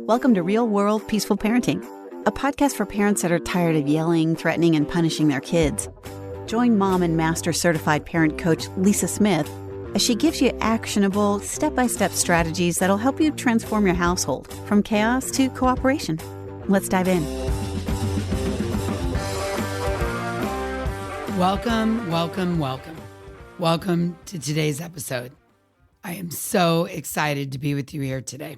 Welcome to Real World Peaceful Parenting, a podcast for parents that are tired of yelling, threatening, and punishing their kids. Join mom and master certified parent coach Lisa Smith as she gives you actionable, step-by-step strategies that'll help you transform your household from chaos to cooperation. Let's dive in. Welcome to today's episode. I am so excited to be with you here today.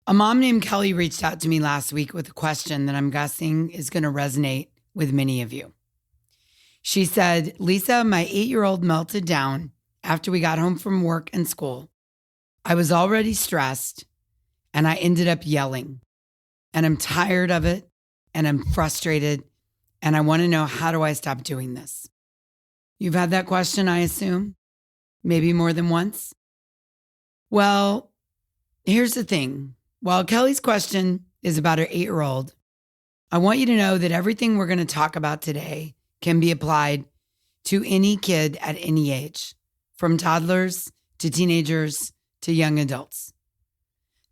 A mom named Kelly reached out to me last week with a question that I'm guessing is going to resonate with many of you. She said, Lisa, my 8-year-old melted down after we got home from work and school. I was already stressed and I ended up yelling. And I'm tired of it and I'm frustrated and I want to know, how do I stop doing this? You've had that question, I assume, maybe more than once. Well, here's the thing. While Kelly's question is about her 8-year-old, I want you to know that everything we're going to talk about today can be applied to any kid at any age, from toddlers to teenagers to young adults.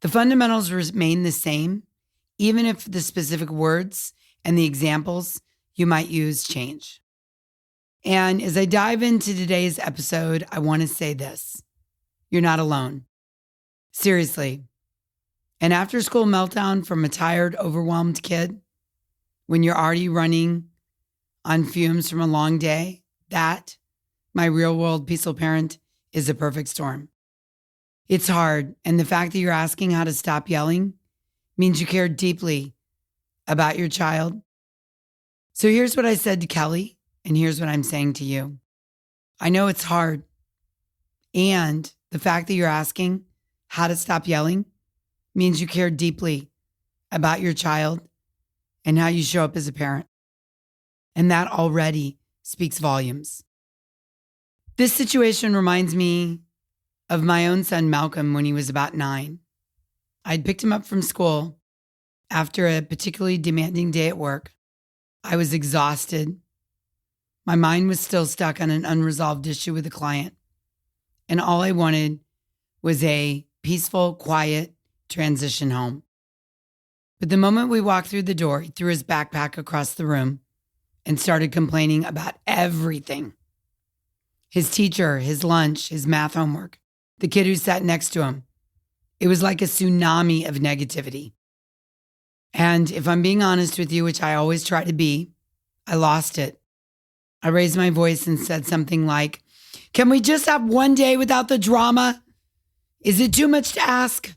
The fundamentals remain the same, even if the specific words and the examples you might use change. And as I dive into today's episode, I want to say this. You're not alone. Seriously. An after-school meltdown from a tired, overwhelmed kid, when you're already running on fumes from a long day, that, my real-world peaceful parent, is a perfect storm. It's hard, and the fact that you're asking how to stop yelling means you care deeply about your child. So here's what I said to Kelly, and here's what I'm saying to you. I know it's hard, and the fact that you're asking how to stop yelling means you care deeply about your child and how you show up as a parent. And that already speaks volumes. This situation reminds me of my own son, Malcolm, when he was about 9. I'd picked him up from school after a particularly demanding day at work. I was exhausted. My mind was still stuck on an unresolved issue with a client. And all I wanted was a peaceful, quiet transition home. But the moment we walked through the door, he threw his backpack across the room and started complaining about everything. His teacher, his lunch, his math homework, the kid who sat next to him. It was like a tsunami of negativity. And if I'm being honest with you, which I always try to be, I lost it. I raised my voice and said something like, "Can we just have one day without the drama? Is it too much to ask?"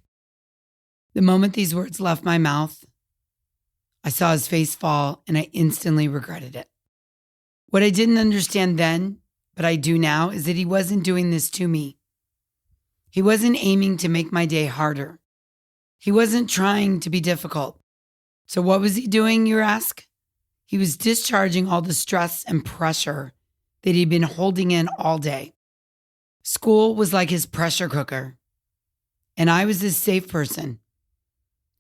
The moment these words left my mouth, I saw his face fall and I instantly regretted it. What I didn't understand then, but I do now, is that he wasn't doing this to me. He wasn't aiming to make my day harder. He wasn't trying to be difficult. So what was he doing, you ask? He was discharging all the stress and pressure that he'd been holding in all day. School was like his pressure cooker, and I was his safe person.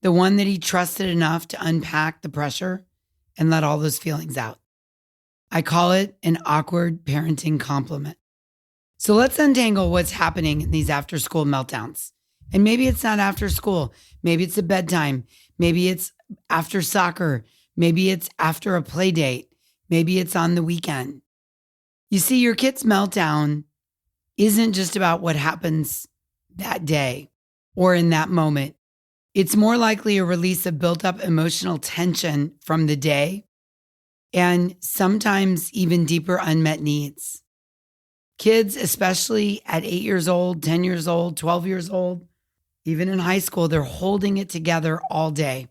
The one that he trusted enough to unpack the pressure and let all those feelings out. I call it an awkward parenting compliment. So let's untangle what's happening in these after-school meltdowns. And maybe it's not after school. Maybe it's at bedtime. Maybe it's after soccer. Maybe it's after a play date. Maybe it's on the weekend. You see, your kid's meltdown isn't just about what happens that day or in that moment. It's more likely a release of built-up emotional tension from the day and sometimes even deeper unmet needs. Kids, especially at 8 years old, 10 years old, 12 years old, even in high school, they're holding it together all day,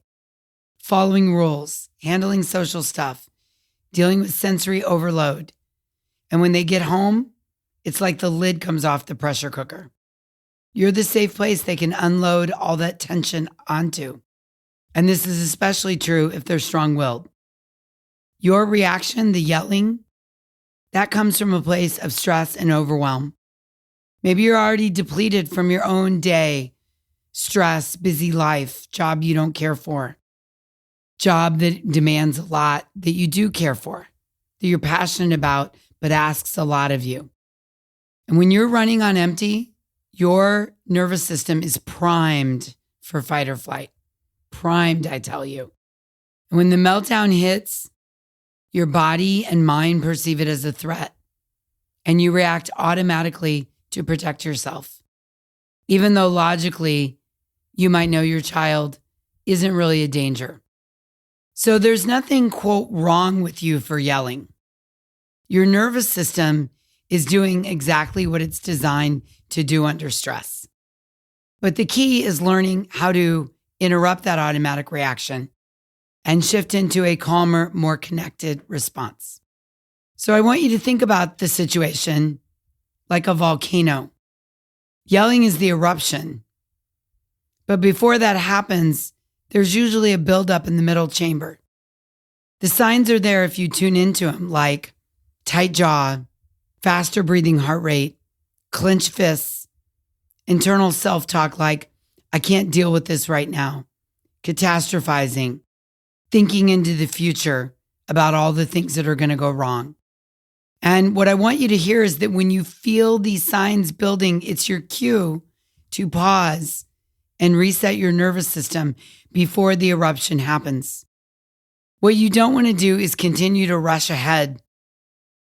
following rules, handling social stuff, dealing with sensory overload. And when they get home, it's like the lid comes off the pressure cooker. You're the safe place they can unload all that tension onto. And this is especially true if they're strong-willed. Your reaction, the yelling, that comes from a place of stress and overwhelm. Maybe you're already depleted from your own day, stress, busy life, job you don't care for, job that demands a lot that you do care for, that you're passionate about, but asks a lot of you. And when you're running on empty, your nervous system is primed for fight or flight. primed, I tell you. And when the meltdown hits, your body and mind perceive it as a threat, and you react automatically to protect yourself, even though logically you might know your child isn't really a danger. So there's nothing, quote, wrong with you for yelling. Your nervous system is doing exactly what it's designed to do under stress. But the key is learning how to interrupt that automatic reaction and shift into a calmer, more connected response. So I want you to think about the situation like a volcano. Yelling is the eruption. But before that happens, there's usually a buildup in the middle chamber. The signs are there if you tune into them, like tight jaw, faster breathing heart rate, clenched fists, internal self-talk like, I can't deal with this right now, catastrophizing, thinking into the future about all the things that are going to go wrong. And what I want you to hear is that when you feel these signs building, it's your cue to pause and reset your nervous system before the eruption happens. What you don't want to do is continue to rush ahead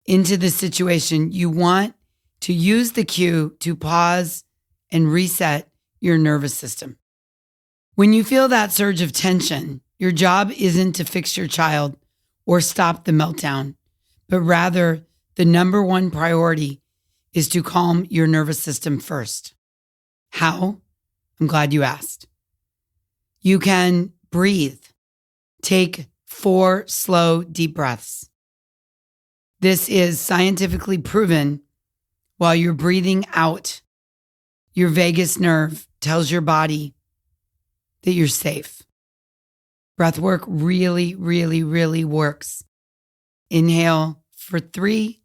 into the situation. You want to use the cue to pause and reset your nervous system. When you feel that surge of tension, your job isn't to fix your child or stop the meltdown, but rather the number one priority is to calm your nervous system first. How? I'm glad you asked. You can breathe. Take 4 slow, deep breaths. This is scientifically proven. While you're breathing out, your vagus nerve tells your body that you're safe. Breath work really, really, really works. Inhale for 3,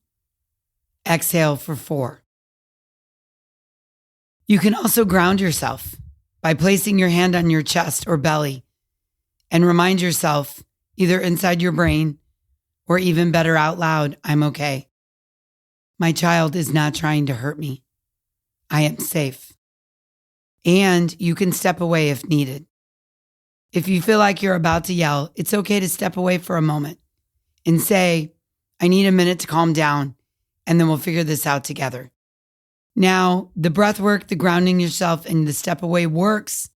exhale for 4. You can also ground yourself by placing your hand on your chest or belly and remind yourself, either inside your brain or even better out loud, I'm okay. My child is not trying to hurt me. I am safe. And you can step away if needed. If you feel like you're about to yell, it's okay to step away for a moment and say, I need a minute to calm down, and then we'll figure this out together. Now, the breath work, the grounding yourself, and the step away works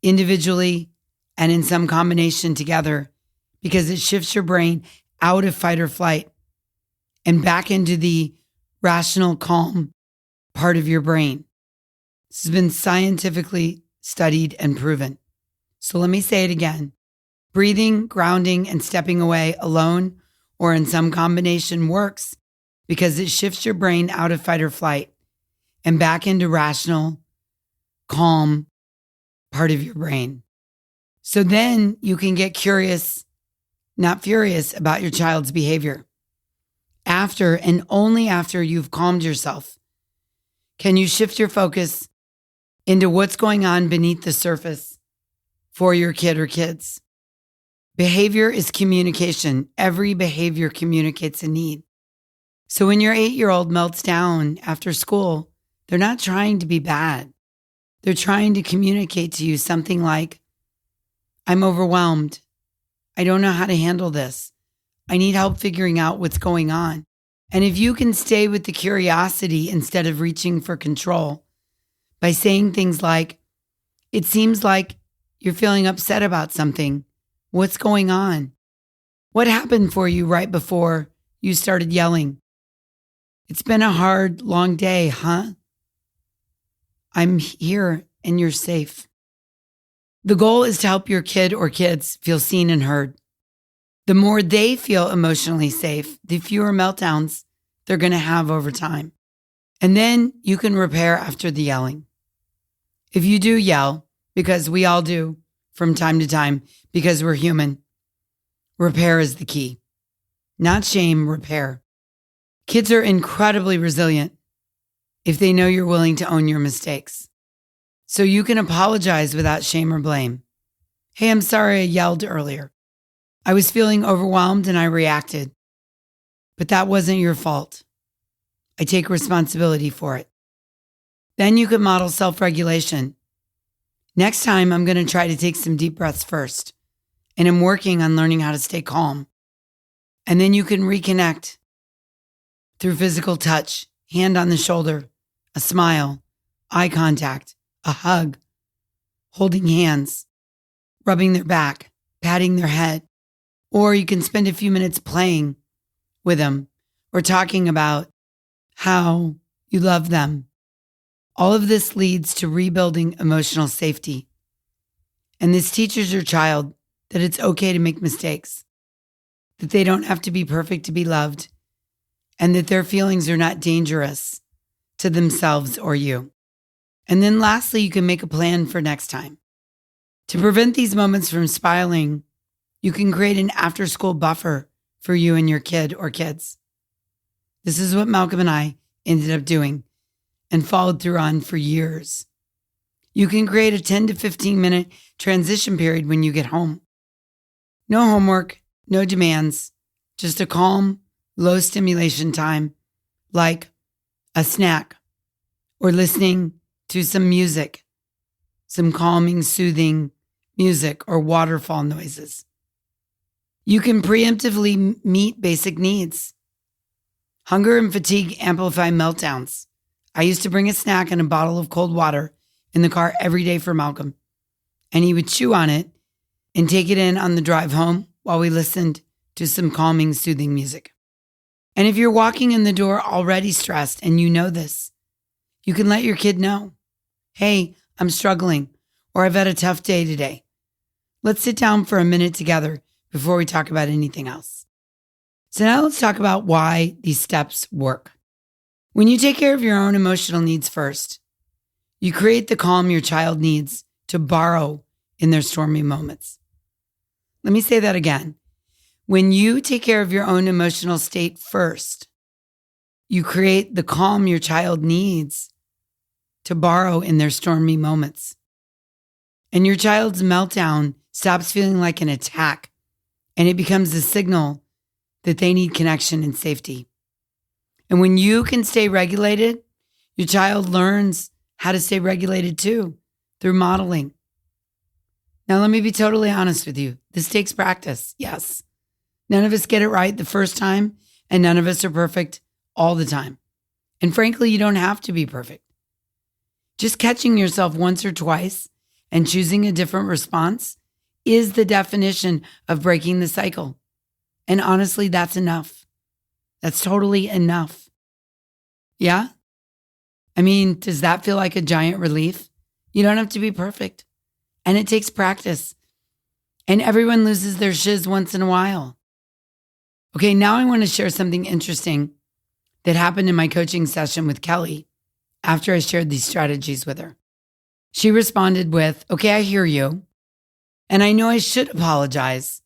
individually and in some combination together because it shifts your brain out of fight or flight and back into the rational, calm part of your brain. This has been scientifically studied and proven. So let me say it again. Breathing, grounding, and stepping away alone or in some combination works because it shifts your brain out of fight or flight and back into rational, calm part of your brain. So then you can get curious, not furious about your child's behavior. After and only after you've calmed yourself, can you shift your focus into what's going on beneath the surface for your kid or kids. Behavior is communication. Every behavior communicates a need. So when your 8-year-old melts down after school, they're not trying to be bad. They're trying to communicate to you something like, I'm overwhelmed. I don't know how to handle this. I need help figuring out what's going on. And if you can stay with the curiosity instead of reaching for control by saying things like, it seems like you're feeling upset about something. What's going on? What happened for you right before you started yelling? It's been a hard, long day, huh? I'm here and you're safe. The goal is to help your kid or kids feel seen and heard. The more they feel emotionally safe, the fewer meltdowns they're going to have over time. And then you can repair after the yelling. If you do yell, because we all do from time to time, because we're human, repair is the key. Not shame, repair. Kids are incredibly resilient if they know you're willing to own your mistakes. So you can apologize without shame or blame. Hey, I'm sorry I yelled earlier. I was feeling overwhelmed and I reacted. But that wasn't your fault. I take responsibility for it. Then you can model self-regulation. Next time, I'm going to try to take some deep breaths first. And I'm working on learning how to stay calm. And then you can reconnect through physical touch, hand on the shoulder, a smile, eye contact, a hug, holding hands, rubbing their back, patting their head. Or you can spend a few minutes playing with them or talking about how you love them. All of this leads to rebuilding emotional safety. And this teaches your child that it's okay to make mistakes, that they don't have to be perfect to be loved, and that their feelings are not dangerous to themselves or you. And then lastly, you can make a plan for next time. To prevent these moments from spiraling, you can create an after-school buffer for you and your kid or kids. This is what Malcolm and I ended up doing and followed through on for years. You can create a 10 to 15 minute transition period when you get home. No homework, no demands, just a calm, low stimulation time like a snack or listening to some music, some calming, soothing music or waterfall noises. You can preemptively meet basic needs. Hunger and fatigue amplify meltdowns. I used to bring a snack and a bottle of cold water in the car every day for Malcolm, and he would chew on it and take it in on the drive home while we listened to some calming, soothing music. And if you're walking in the door already stressed and you know this, you can let your kid know, hey, I'm struggling, or I've had a tough day today. Let's sit down for a minute together before we talk about anything else. So now let's talk about why these steps work. When you take care of your own emotional needs first, you create the calm your child needs to borrow in their stormy moments. Let me say that again. When you take care of your own emotional state first, you create the calm your child needs to borrow in their stormy moments. And your child's meltdown stops feeling like an attack, and it becomes a signal that they need connection and safety. And when you can stay regulated, your child learns how to stay regulated too, through modeling. Now, let me be totally honest with you. This takes practice, yes. None of us get it right the first time, and none of us are perfect all the time. And frankly, you don't have to be perfect. Just catching yourself once or twice and choosing a different response is the definition of breaking the cycle. And honestly, that's enough. That's totally enough. Yeah? I mean, does that feel like a giant relief? You don't have to be perfect. And it takes practice. And everyone loses their shiz once in a while. Okay, now I want to share something interesting that happened in my coaching session with Kelly after I shared these strategies with her. She responded with, okay, I hear you. And I know I should apologize,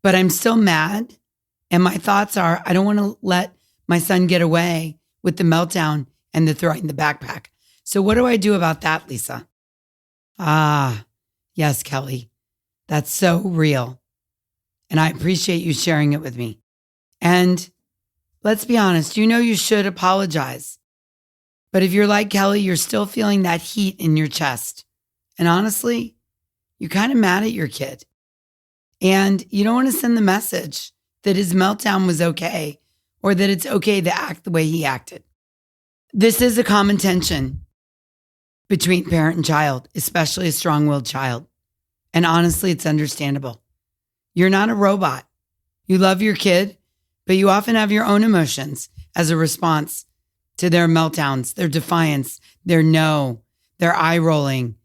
but I'm still mad. And my thoughts are, I don't want to let my son get away with the meltdown and the throwing the backpack. So what do I do about that, Lisa? Yes, Kelly, that's so real. And I appreciate you sharing it with me. And let's be honest, you know you should apologize. But if you're like Kelly, you're still feeling that heat in your chest. And honestly, you're kind of mad at your kid. And you don't want to send the message that his meltdown was okay, or that it's okay to act the way he acted. This is a common tension between parent and child, especially a strong-willed child. And honestly, it's understandable. You're not a robot. You love your kid, but you often have your own emotions as a response to their meltdowns, their defiance, their no, their eye rolling,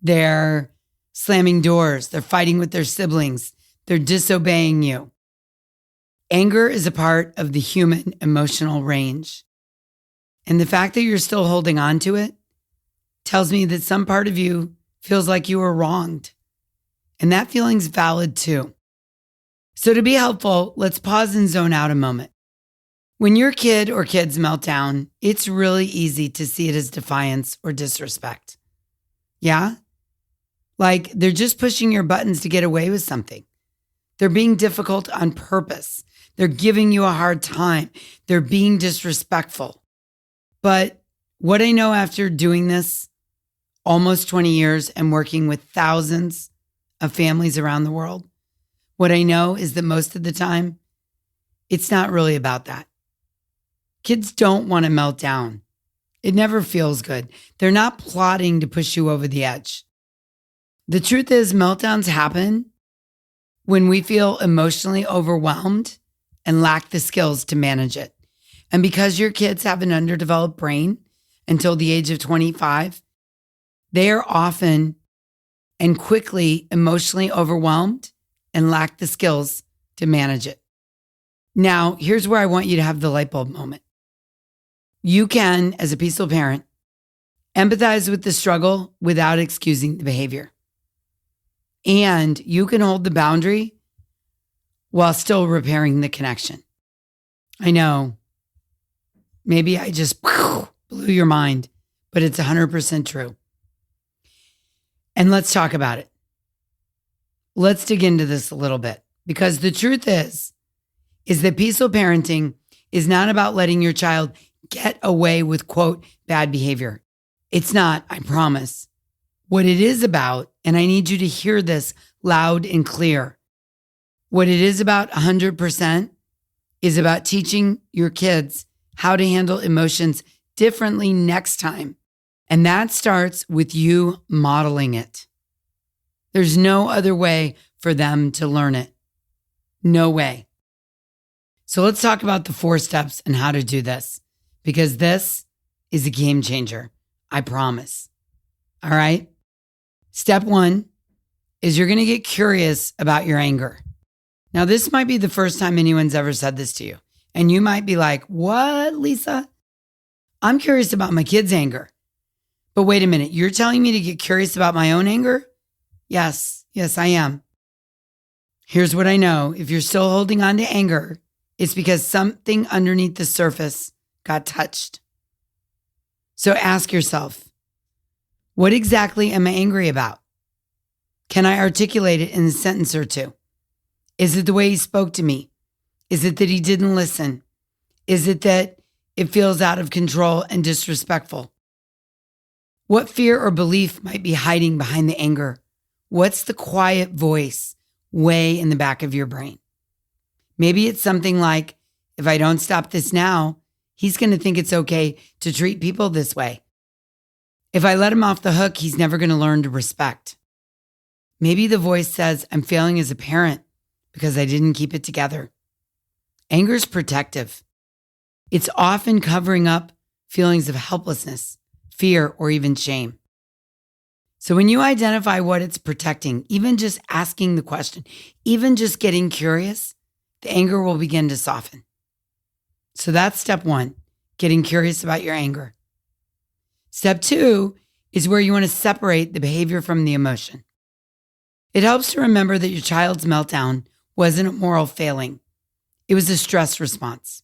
their slamming doors, they're fighting with their siblings, they're disobeying you. Anger is a part of the human emotional range. And the fact that you're still holding on to it tells me that some part of you feels like you were wronged. And that feeling's valid too. So to be helpful, let's pause and zone out a moment. When your kid or kids melt down, it's really easy to see it as defiance or disrespect. Yeah? Like they're just pushing your buttons to get away with something. They're being difficult on purpose. They're giving you a hard time. They're being disrespectful. But what I know after doing this almost 20 years and working with thousands of families around the world, what I know is that most of the time, it's not really about that. Kids don't want to melt down. It never feels good. They're not plotting to push you over the edge. The truth is, meltdowns happen when we feel emotionally overwhelmed and lack the skills to manage it. And because your kids have an underdeveloped brain until the age of 25, they are often and quickly emotionally overwhelmed and lack the skills to manage it. Now, here's where I want you to have the light bulb moment. You can, as a peaceful parent, empathize with the struggle without excusing the behavior. And you can hold the boundary while still repairing the connection. I know, maybe I just blew your mind, but it's 100% true. And let's talk about it. Let's dig into this a little bit, because the truth is that peaceful parenting is not about letting your child get away with, quote, bad behavior. It's not, I promise. What it is about, and I need you to hear this loud and clear, what it is about 100% is about teaching your kids how to handle emotions differently next time. And that starts with you modeling it. There's no other way for them to learn it. No way. So let's talk about the 4 steps and how to do this, because this is a game changer. I promise. All right. Step 1 is you're going to get curious about your anger. Now, this might be the first time anyone's ever said this to you. And you might be like, what, Lisa? I'm curious about my kids' anger. But wait a minute, you're telling me to get curious about my own anger? Yes, I am. Here's what I know. If you're still holding on to anger, it's because something underneath the surface got touched. So ask yourself, what exactly am I angry about? Can I articulate it in a sentence or two? Is it the way he spoke to me? Is it that he didn't listen? Is it that it feels out of control and disrespectful? What fear or belief might be hiding behind the anger? What's the quiet voice way in the back of your brain? Maybe it's something like, if I don't stop this now, he's going to think it's okay to treat people this way. If I let him off the hook, he's never going to learn to respect. Maybe the voice says, I'm failing as a parent because I didn't keep it together. Anger is protective. It's often covering up feelings of helplessness, fear, or even shame. So when you identify what it's protecting, even just asking the question, even just getting curious, the anger will begin to soften. So that's step 1, getting curious about your anger. Step 2 is where you want to separate the behavior from the emotion. It helps to remember that your child's meltdown wasn't a moral failing. It was a stress response.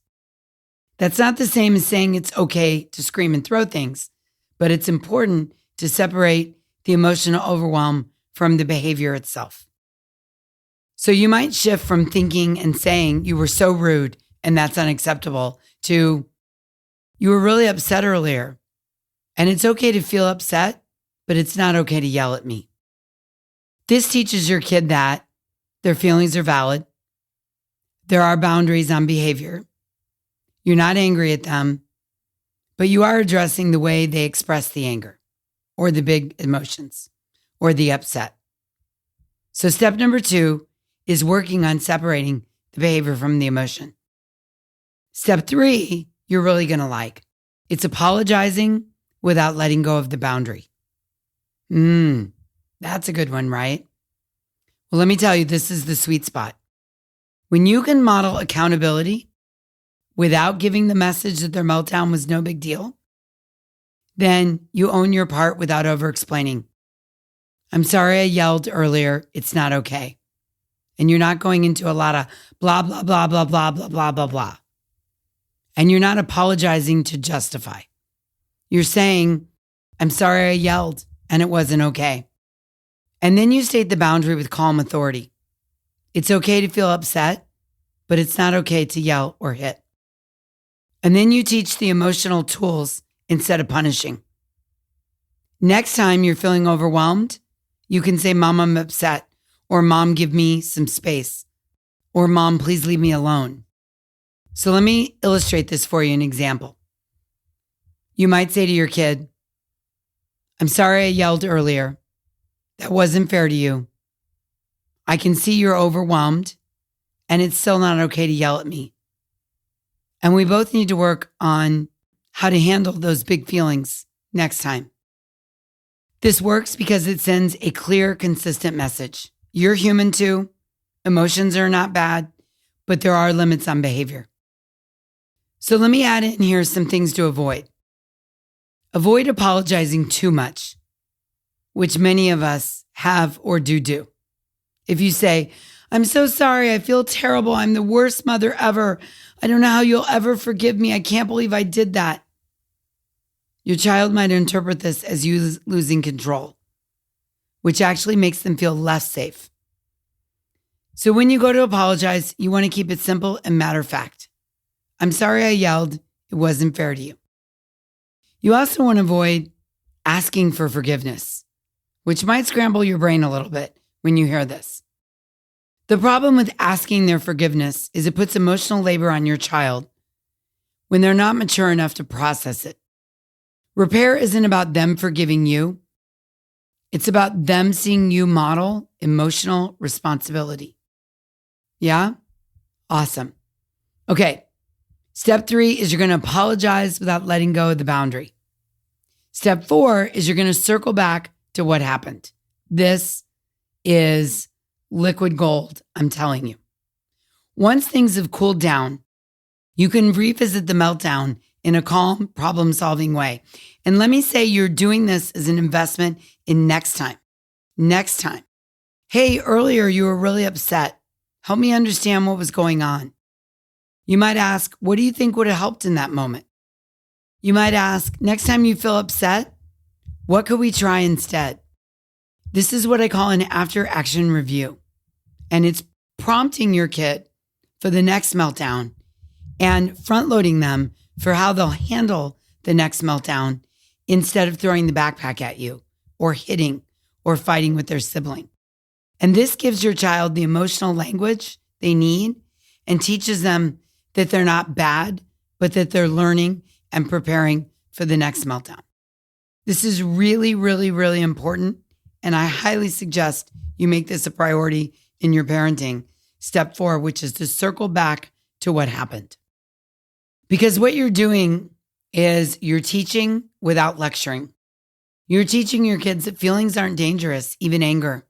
That's not the same as saying it's okay to scream and throw things, but it's important to separate the emotional overwhelm from the behavior itself. So you might shift from thinking and saying you were so rude and that's unacceptable to you were really upset earlier. And it's okay to feel upset, but it's not okay to yell at me. This teaches your kid that their feelings are valid. There are boundaries on behavior. You're not angry at them, but you are addressing the way they express the anger or the big emotions or the upset. So step number 2 is working on separating the behavior from the emotion. Step 3, you're really going to like. It's apologizing without letting go of the boundary. That's a good one, right? Well, let me tell you, this is the sweet spot. When you can model accountability without giving the message that their meltdown was no big deal, then you own your part without over-explaining. I'm sorry I yelled earlier. It's not okay. And you're not going into a lot of blah, blah, blah, blah, blah, blah, blah, blah, blah. And you're not apologizing to justify. You're saying, I'm sorry I yelled and it wasn't okay. And then you state the boundary with calm authority. It's okay to feel upset, but it's not okay to yell or hit. And then you teach the emotional tools instead of punishing. Next time you're feeling overwhelmed, you can say, Mom, I'm upset, or Mom, give me some space, or Mom, please leave me alone. So let me illustrate this for you, an example. You might say to your kid, I'm sorry I yelled earlier. That wasn't fair to you. I can see you're overwhelmed, and it's still not okay to yell at me. And we both need to work on how to handle those big feelings next time. This works because it sends a clear, consistent message. You're human too. Emotions are not bad, but there are limits on behavior. So let me add in here some things to avoid. Avoid apologizing too much, which many of us have or do. If you say, I'm so sorry, I feel terrible, I'm the worst mother ever, I don't know how you'll ever forgive me, I can't believe I did that. Your child might interpret this as you losing control, which actually makes them feel less safe. So when you go to apologize, you want to keep it simple and matter of fact. I'm sorry I yelled, it wasn't fair to you. You also want to avoid asking for forgiveness, which might scramble your brain a little bit when you hear this. The problem with asking their forgiveness is it puts emotional labor on your child when they're not mature enough to process it. Repair isn't about them forgiving you. It's about them seeing you model emotional responsibility. Yeah? Awesome. Okay. Step 3 is you're going to apologize without letting go of the boundary. Step 4 is you're going to circle back to what happened. This is liquid gold, I'm telling you. Once things have cooled down, you can revisit the meltdown in a calm, problem-solving way. And let me say you're doing this as an investment in next time. Next time. Hey, earlier you were really upset. Help me understand what was going on. You might ask, what do you think would have helped in that moment? You might ask, next time you feel upset, what could we try instead? This is what I call an after-action review. And it's prompting your kid for the next meltdown and front-loading them for how they'll handle the next meltdown instead of throwing the backpack at you or hitting or fighting with their sibling. And this gives your child the emotional language they need and teaches them that they're not bad, but that they're learning and preparing for the next meltdown. This is really, really, really important. And I highly suggest you make this a priority in your parenting. Step 4, which is to circle back to what happened. Because what you're doing is you're teaching without lecturing. You're teaching your kids that feelings aren't dangerous, even anger.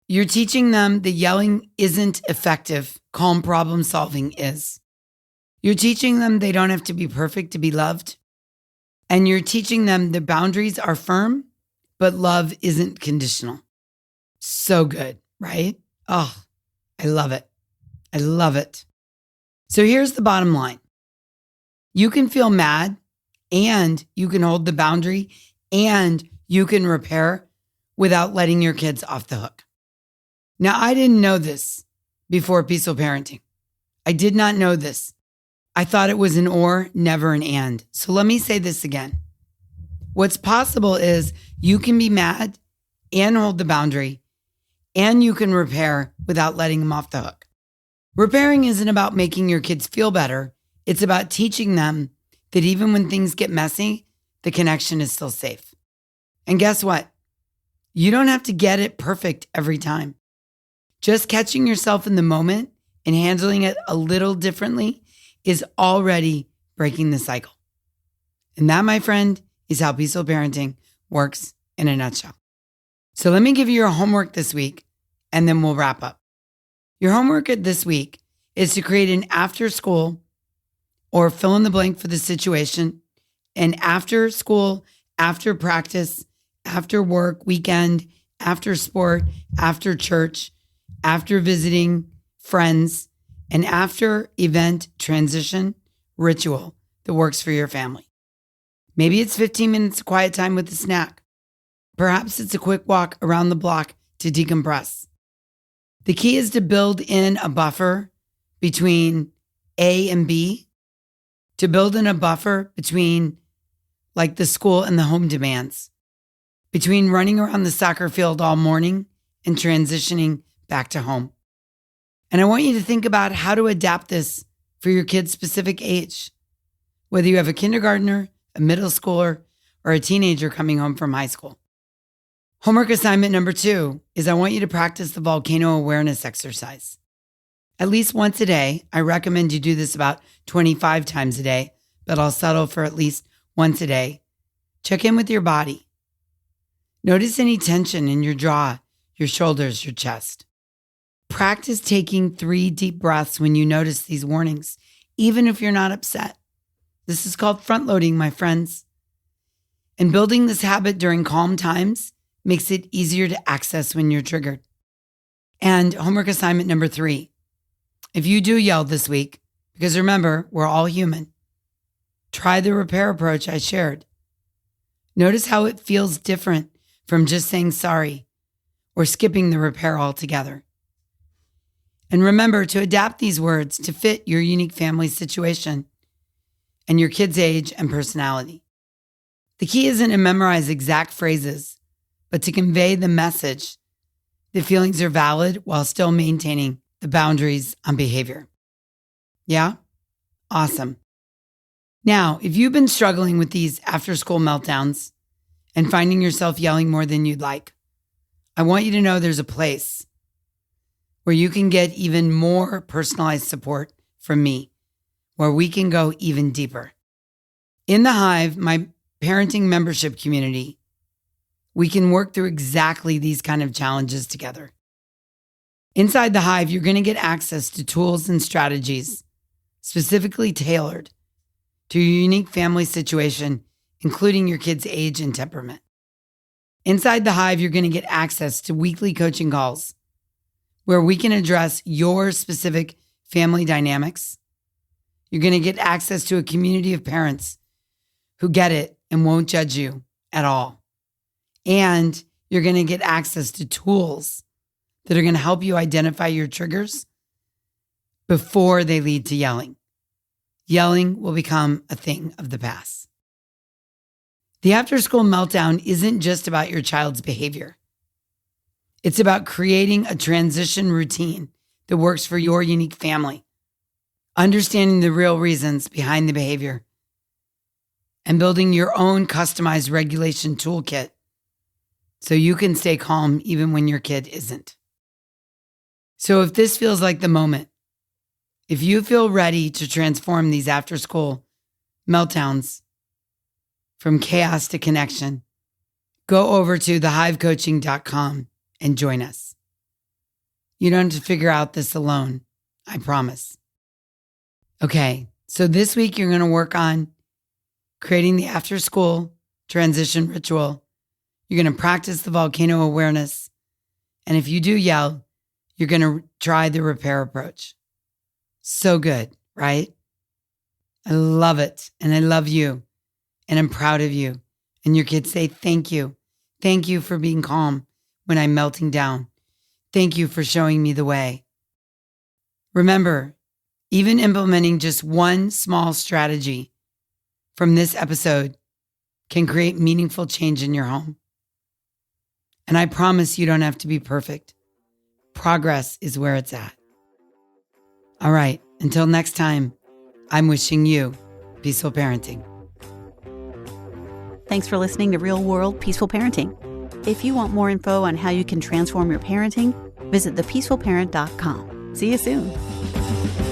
You're teaching them that yelling isn't effective. Calm problem solving is. You're teaching them they don't have to be perfect to be loved. And you're teaching them the boundaries are firm, but love isn't conditional. So good, right? Oh, I love it. I love it. So here's the bottom line. You can feel mad and you can hold the boundary and you can repair without letting your kids off the hook. Now, I didn't know this before Peaceful Parenting. I did not know this. I thought it was an or, never an and. So let me say this again. What's possible is you can be mad and hold the boundary, and you can repair without letting them off the hook. Repairing isn't about making your kids feel better. It's about teaching them that even when things get messy, the connection is still safe. And guess what? You don't have to get it perfect every time. Just catching yourself in the moment and handling it a little differently is already breaking the cycle. And that, my friend, is how peaceful parenting works in a nutshell. So let me give you your homework this week, and then we'll wrap up. Your homework this week is to create an after school or fill in the blank for the situation, an after school, after practice, after work, weekend, after sport, after church, after visiting friends, an after event transition ritual that works for your family. Maybe it's 15 minutes of quiet time with a snack. Perhaps it's a quick walk around the block to decompress. The key is to build in a buffer between A and B, to build in a buffer between like the school and the home demands. between running around the soccer field all morning and transitioning back to home. And I want you to think about how to adapt this for your kid's specific age, whether you have a kindergartner, a middle schooler, or a teenager coming home from high school. Homework assignment number 2 is I want you to practice the volcano awareness exercise. At least once a day. I recommend you do this about 25 times a day, but I'll settle for at least once a day. Check in with your body. Notice any tension in your jaw, your shoulders, your chest. Practice taking 3 deep breaths when you notice these warnings, even if you're not upset. This is called front loading, my friends. And building this habit during calm times makes it easier to access when you're triggered. And homework assignment number 3. If you do yell this week, because remember, we're all human, try the repair approach I shared. Notice how it feels different from just saying sorry or skipping the repair altogether. And remember to adapt these words to fit your unique family situation and your kid's age and personality. The key isn't to memorize exact phrases, but to convey the message that feelings are valid while still maintaining the boundaries on behavior. Yeah? Awesome. Now, if you've been struggling with these after-school meltdowns and finding yourself yelling more than you'd like, I want you to know there's a place where you can get even more personalized support from me, where we can go even deeper. In the Hive, my parenting membership community, we can work through exactly these kind of challenges together. Inside the Hive, you're going to get access to tools and strategies specifically tailored to your unique family situation, including your kid's age and temperament. Inside the Hive, you're going to get access to weekly coaching calls where we can address your specific family dynamics. You're going to get access to a community of parents who get it and won't judge you at all. And you're going to get access to tools that are going to help you identify your triggers before they lead to yelling. Yelling will become a thing of the past. The after-school meltdown isn't just about your child's behavior. It's about creating a transition routine that works for your unique family, understanding the real reasons behind the behavior, and building your own customized regulation toolkit so you can stay calm even when your kid isn't. So if this feels like the moment, if you feel ready to transform these after-school meltdowns from chaos to connection, go over to thehivecoaching.com and join us. You don't have to figure out this alone, I promise. Okay, so this week you're going to work on creating the after-school transition ritual. You're going to practice the volcano awareness. And if you do yell, you're going to try the repair approach. So good, right? I love it. And I love you. And I'm proud of you. And your kids say, thank you. Thank you for being calm when I'm melting down. Thank you for showing me the way. Remember, even implementing just one small strategy from this episode can create meaningful change in your home. And I promise you don't have to be perfect. Progress is where it's at. All right, until next time, I'm wishing you peaceful parenting. Thanks for listening to Real World Peaceful Parenting. If you want more info on how you can transform your parenting, visit thepeacefulparent.com. See you soon.